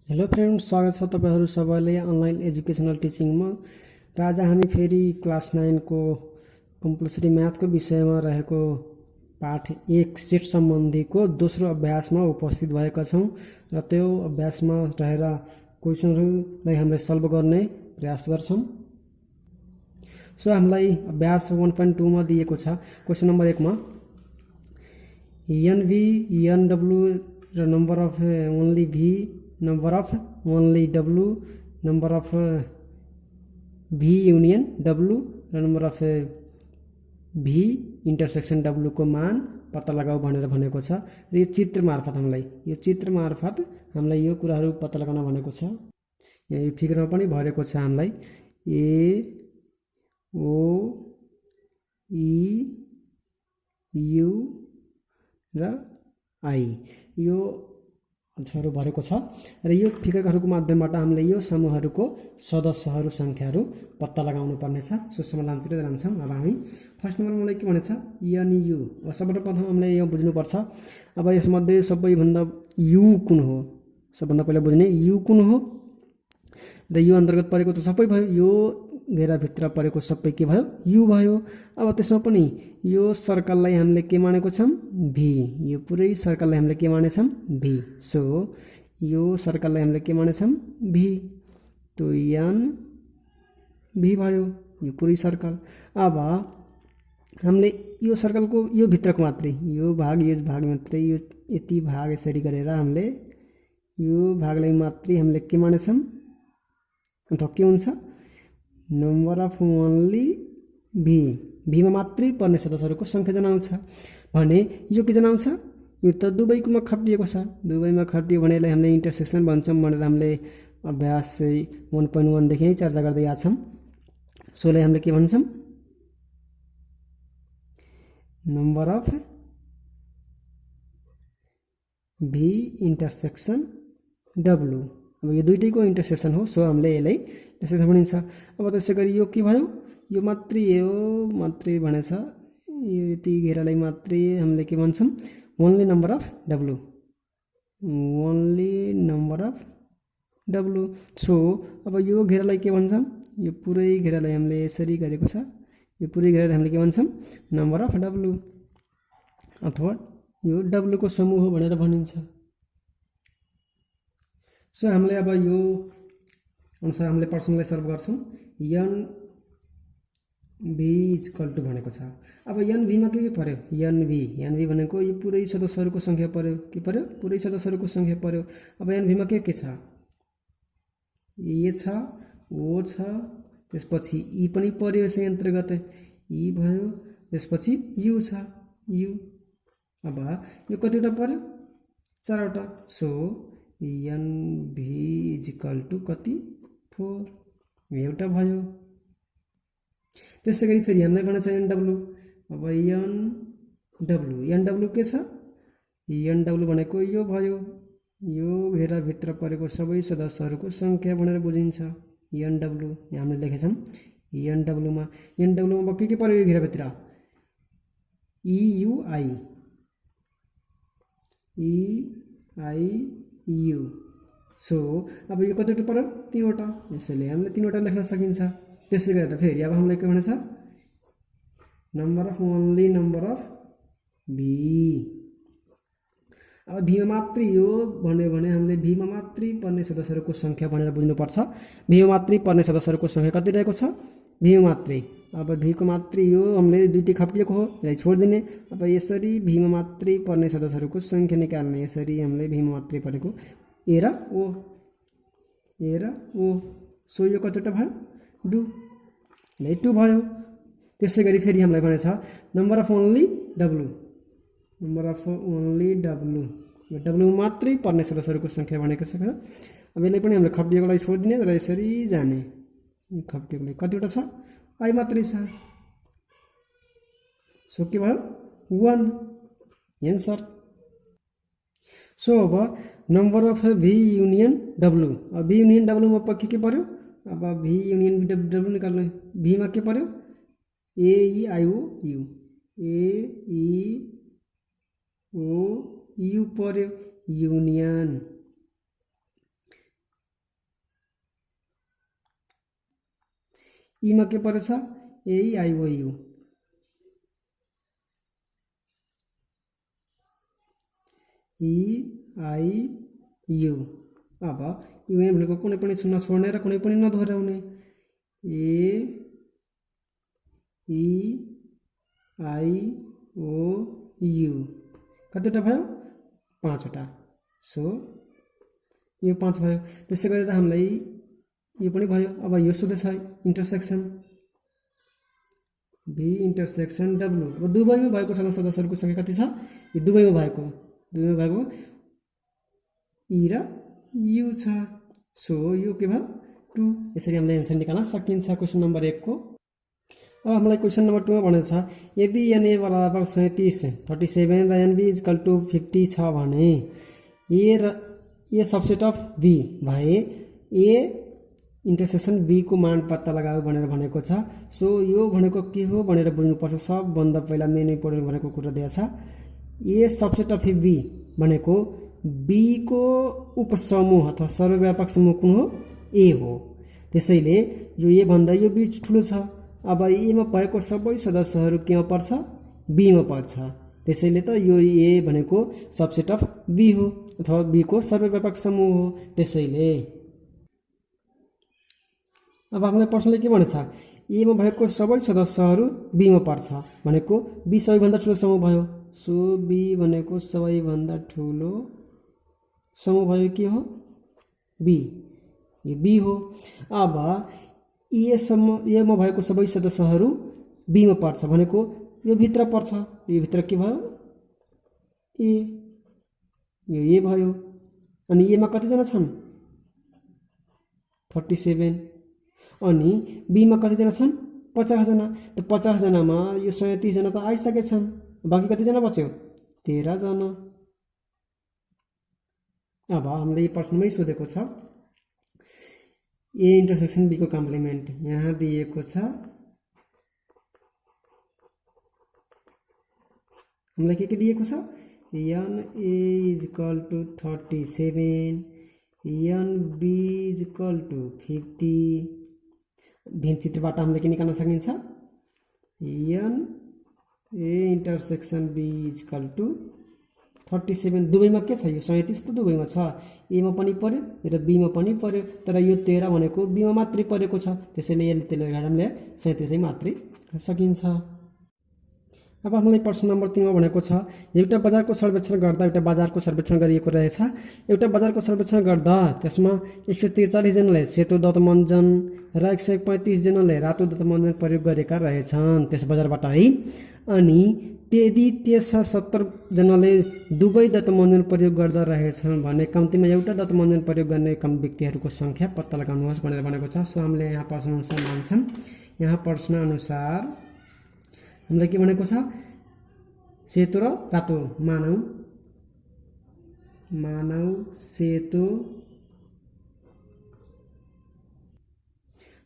Hello friend, स्वागत छ तपाईहरु सबैले अनलाइन एजुकेशनल टिचिङमा। र आज हामी फेरि क्लास 9 को कम्पलसरी म्याथको विषयमा रहेको पाठ 1 सेट सम्बन्धीको दोस्रो अभ्यासमा उपस्थित भएका छौं र त्यो अभ्यासमा रहेर क्वेशनहरुलाई हामीले सल्भ गर्ने प्रयास गर्छौं। सो हामीलाई अभ्यास 1.2 मा दिएको छ। क्वेशन नम्बर 1 मा NV NW र number of only V, number of only W, number of V union W र number of V intersection W को मान पत्ता लगाऊ भनेर भनेको छ। र यो चित्र मार्फत हामीलाई यो कुराहरु पत्ता लगाउन भनेको छ। यहाँ यो फिगरमा पनि भरेको छ हामीलाई A O E U र I यो अक्षरहरु भरेको छ। र यो फिगरहरुको माध्यमबाट हामीले यो समूहहरुको सदस्यहरु संख्याहरु पत्ता लगाउनु पर्ने छ। सो समाधानतिर जान्छौं। अब हामी फर्स्ट नम्बरमा मलाई के भनेछ NU। अब सर्वप्रथम हामीले यो बुझ्नु पर्छ। अब यसमध्ये सबैभन्दा U कुन हो? सबभन्दा पहिला बुझ्ने U कुन हो र यो अन्तर्गत परेको त सबै भयो। यो घेरा भित्र परेको सबै के भयो? U भयो। अब त्यसमा पनि यो सर्कललाई हामीले के मानेको छौं? V। यो पुरै सर्कललाई हामीले के मानेछौं? V। सो यो सर्कललाई हामीले के मानेछौं? V। तो N V भयो यो पुरै सर्कल। अब हामीले यो सर्कलको यो भित्रको मात्रै यो भाग मात्रै यो यति भाग यसरी गरेर हामीले यो भागलाई मात्रै हामीले के मानेछौं? अथवा के हुन्छ? Number of only V। V मा मात्रै पर्ने सदस्यहरुको संख्या जनाउँछ भने यो के जनाउँछ? यो त दुवैकोमा खटिएको छ। दुवैमा खटियो भने यसलाई हामीले इन्टरसेक्सन भन्छौं भनेर हामीले अभ्यास 1.1 देखि नै चर्चा गर्दै आछौं। सोलाई हामीले के भन्छौं? Number of V intersection W। अब यो दुईटैको इन्टरसेक्सन हो। सो हामीले यसलाई इन्टरसेक्सन भनिन्छ। अब त्यसैगरी यो के भयो? यो मात्रै भनेछ। यो यति घेरालाई मात्रै हामीले के भन्छौं? Only number of W। Only number of W। So अब यो घेरालाई के भन्छौं? यो पुरै घेरालाई हामीले यसरी गरेको छ। यो पुरै घेरालाई हामीले के भन्छौं? नम्बर अफ W अथवा यो W को समूह हो भनेर भनिन्छ। सो हामीले अब यो अनुसार हामीले प्रश्नलाई सल्भ गर्छौं। NV = भनेको छ। अब NV मा के पर्यो? NV भनेको यो पुरै सदस्यहरुको संख्या पर्यो। के पर्यो? पुरै सदस्यहरुको संख्या पर्यो। अब NV मा के छ? A छ, O छ, त्यसपछि E पनि पर्यो यसै अन्तर्गत। E भयो, त्यसपछि U छ, U। अब यो कतिवटा पर्यो? 4 वटा। सो NV = कति? 4। एउटा भयो। त्यसैगरी फेरि हामीलाई भनेछ NW। अब NW के छ? NW भनेको यो भयो। यो घेरा भित्र परेको सबै सदस्यहरुको संख्या भनेर बुझिन्छ। NW यहाँ हामीले लेखेछौं। NW मा के पर्यो यो घेरा भित्र? EIU। सो अब यो कतिवटा पर्यो? 3 वटा। यसैले हामीले 3 वटा लेख्न सकिन्छ। त्यसै गरेर फेरि अब हामीलाई के भनेछ? Number of only number of V। अब V मा मात्रै यो भन्यो भने हामीले V मा मात्रै पर्ने सदस्यहरुको संख्या भनेर बुझ्नु पर्छ। V मा मात्रै पर्ने सदस्यहरुको संख्या कति रहेको छ? V मा मात्रै। अब V को मात्रै यो हामीले दुईटै खप्टिएको हो, यसलाई छोड्दिने। अब यसरी V मा मात्रै पर्ने सदस्यहरुको संख्या निकाल्ने। यसरी हामीले V मा मात्रै परेको A र O। सो यो कतिवटा भयो? 2 भयो। त्यसैगरी फेरि हामीलाई भनेछ number of only W। Number of only W। यो W मात्रै पर्ने सदस्यहरुको संख्या भनेको छ। अब यसलाई पनि हामीले खप्टिएकोलाई छोड्दिने र यसरी जाने। यो खप्टिएकोलाई कतिवटा छ? I मात्रै छ। सो के भयो? 1 एन्सर। सो अब number of V union W। अब V युनियन W मा के पर्यो? अब V युनियन W निकाल्नु। V मा के पर्यो? AEIOU पर्यो। युनियन ईमा के परेछ AEIOU EIU। अब युनियन भनेको कुनै पनि चिन्ह छोड्ने र कुनै पनि नदोहोऱ्याउने AEIOU कतिवटा भयो 5 वटा। सो यो 5 भयो। त्यसै गरेर हामीलाई यो पनि भयो। अब यो सोधेछ इन्टरसेक्सन V इन्टरसेक्सन W। अब दुवैमा भएको सदस्यहरूको संख्या कति छ? यो दुवैमा भएको E र U छ। सो यो के भयो 2। यसरी हामीले एन्सर निकाल्न सकिन्छ क्वेसन नम्बर 1 को। अब हामीलाई क्वेसन नम्बर 2 मा भनेको छ यदि NA बराबर 37 37 र NB इक्वल टु 50 छ भने ए सबसेट अफ B भए A इन्टरसेक्सन B को मान पत्ता लगाऊ भनेर भनेको छ। सो यो भनेको के हो भनेर बुझ्नुपर्छ। सबभन्दा पहिला मेन इम्पोर्टेन्ट भनेको कुरा दिएको छ। ए सबसेट अफ B भनेको B को उपसमूह अथवा सर्वव्यापक समूह कुन हो? A हो। त्यसैले यो A भन्दा यो B ठुलो छ। अब A मा भएको सबै सदस्यहरू केमा पर्छ? B मा पर्छ। त्यसैले त यो A भनेको सबसेट अफ B हो अथवा B को सर्वव्यापक समूह हो। त्यसैले अब हामीलाई प्रश्नले के भनेछ? A मा भएको सबै सदस्यहरू B मा पर्छ भनेको B सबैभन्दा ठुलो समूह भयो। सो B भनेको सबैभन्दा ठुलो समूह भयो। के हो? B। यो B हो। अब A मा भएको सबै सदस्यहरू B मा पर्छ भनेको यो भित्र पर्छ। यो भित्र के भयो? A। यो A भयो। अनि A मा कतिजना छन्? 47। अनि B मा कतिजना छन्? 50 जना। त 50 जनामा यो 37 जना त आइसकेछन्। बाँकी कतिजना बच्यो? 13 जना। अब हामीले यो प्रश्नमै सोधेको छ A इन्टरसेक्सन B को कम्प्लिमेन्ट यहाँ दिएको छ। हामीलाई के दिएको छ? NA equal to 37 NB equal to 50। भिन्न चित्रबाट हामीले के निकाल्न सकिन्छ? NA intersection B equal to 37। दुवैमा के छ? यो 37 त दुवैमा छ। A मा पनि पर्यो र B मा पनि पर्यो। तर यो 13 भनेको B मा मात्रै परेको छ। त्यसैले त्यसले गर्दा हामीले 37 मात्रै सकिन्छ। अब हामीलाई प्रश्न नम्बर 3 मा भनेको छ एउटा बजारको सर्वेक्षण गर्दा एउटा बजारको सर्वेक्षण गरिएको रहेछ। एउटा बजारको सर्वेक्षण गर्दा त्यसमा 143 जनाले सेतो दन्तमञ्जन र 135 जनाले रातो दन्तमञ्जन प्रयोग गरेका रहेछन् त्यस बजारबाट है। अनि यदि त्यस 70 जनाले दुवै दन्तमञ्जन प्रयोग गर्दा रहेछन् भने कम्तीमा एउटा दन्तमञ्जन प्रयोग गर्ने कम व्यक्तिहरूको संख्या पत्ता लगाउनुहोस् भनेर भनेको छ। सो हामीले यहाँ प्रश्न अनुसार मान्छौँ। यहाँ प्रश्न अनुसार हामीलाई के भनेको छ? सेतो र रातो मानौ सेतो।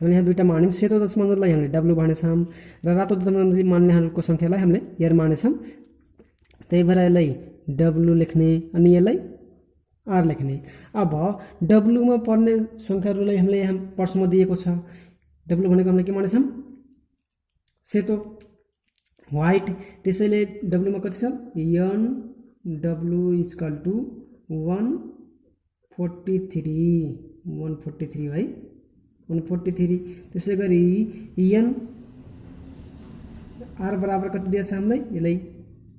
हामीले यहाँ दुईटा मान्यौँ। सेतो दन्तमञ्जनलाई हामीले W मानेछौँ र रातो दन्तमञ्जन मान्नेहरूको संख्यालाई हामीले R मानेछौँ। त्यही भएर यसलाई W लेख्ने अनि यसलाई R लेख्ने। अब W मा पर्ने संख्याहरूलाई हामीले यहाँ प्रश्नमा दिएको छ। W भनेको हामीले के मानेछौँ? सेतो व्हाइट। त्यसैले W मा कति छ? NW इक्वल टु 143 है 143। त्यसै गरी R बराबर कति दिएछ हामीलाई? यसलाई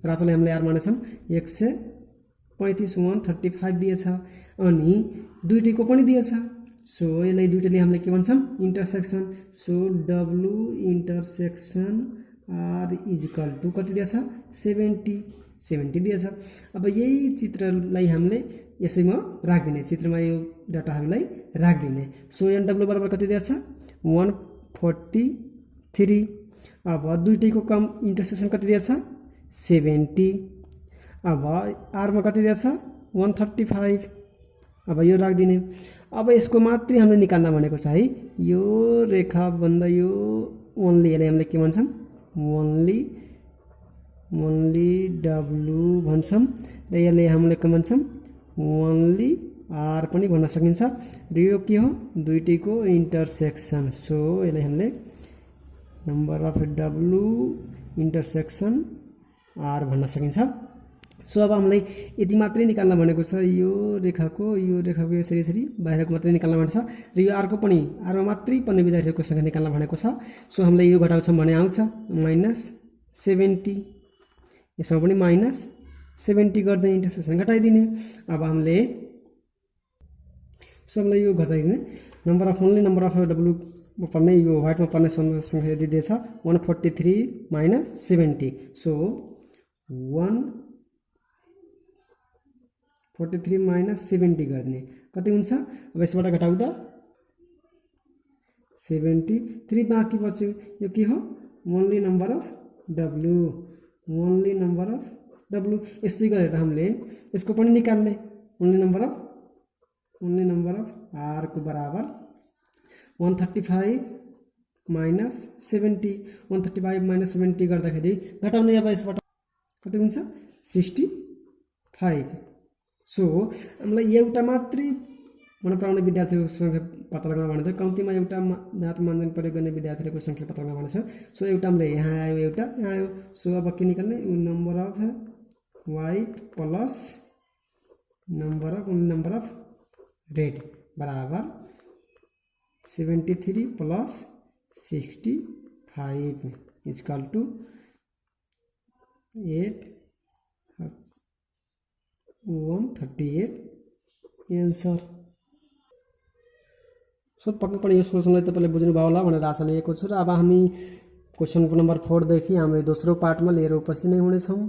रातोलाई हामीले R मानेछौँ 135 135 दिएछ। अनि दुईटैको पनि दिएछ। सो यसलाई दुईटैले हामीले के भन्छौँ? Intersection. So W intersection R equal to कति दिएछ? 70 दिएछ। अब यही चित्रलाई हामीले यसैमा राखिदिने, चित्रमा यो डाटाहरूलाई राखिदिने। सो NW बराबर कति दिएछ? 143। अब दुईटैको कम इन्टरसेक्सन कति दिएछ? 70। अब R मा कति दिएछ? 135। अब यो राखिदिने। अब यसको मात्रै हामीले निकाल्न भनेको छ है। यो रेखा भन्दा यो ओन्ली यसलाई हामीले के भन्छौँ? ओन्ली W भन्छौँ र यसले हामीले के भन्छौँ? ओन्ली R पनि भन्न सकिन्छ। र यो के हो? दुईटैको इन्टरसेक्सन। सो यसलाई हामीले number of W intersection R भन्न सकिन्छ। सो अब हामीलाई यति मात्रै निकाल्न भनेको छ, यो रेखाको यसरी यसरी बाहिरको मात्रै निकाल्न भनेको छ र यो आरको पनि आरमा मात्रै पर्ने विद्यार्थीहरूको सङ्ख्या निकाल्न भनेको छ। सो हामीलाई यो घटाउँछौँ भने आउँछ -70, यसमा पनि -70 गर्दै इन्टरसेक्सन घटाइदिने। अब हामीले यो घटाइदिने ओन्ली नम्बर अफ डब्लु पर्ने यो व्हाइटमा पर्ने सङ्ख्या यदि दिएछ 143 - 70। सो 143 - 70 गर्ने कति हुन्छ? अब यसबाट घटाउँदा 73 बाँकी बच्यो। यो के हो? Only number of W. यस्तै गरेर हामीले यसको पनि निकाल्ने ओन्ली नम्बर अफ आर को बराबर 135 - 70। 135 - 70 गर्दाखेरि घटाउने अब यसबाट कति हुन्छ? 65। सो हामीलाई एउटा मात्रै मन पराउने विद्यार्थीहरूको सङ्ख्या पत्ता लगाउन भनेको थियो, कम्तीमा एउटा जात मानदण्ड प्रयोग गर्ने विद्यार्थीहरूको सङ्ख्या पत्ता लगाउन भनेको छ। सो एउटा हामीले यहाँ आयो, एउटा यहाँ आयो। सो अब के निकाल्ने? Number of white plus number of red बराबर 73 plus 65 equal to 138 answer. So पक्कै पनि यो सोल्युसनलाई तपाईँले बुझ्नुभयो होला भनेर आशा लिएको छु। र अब हामी क्वेसन नम्बर 4 देखि हाम्रो दोस्रो पार्टमा लिएर उपस्थित नै हुनेछौँ।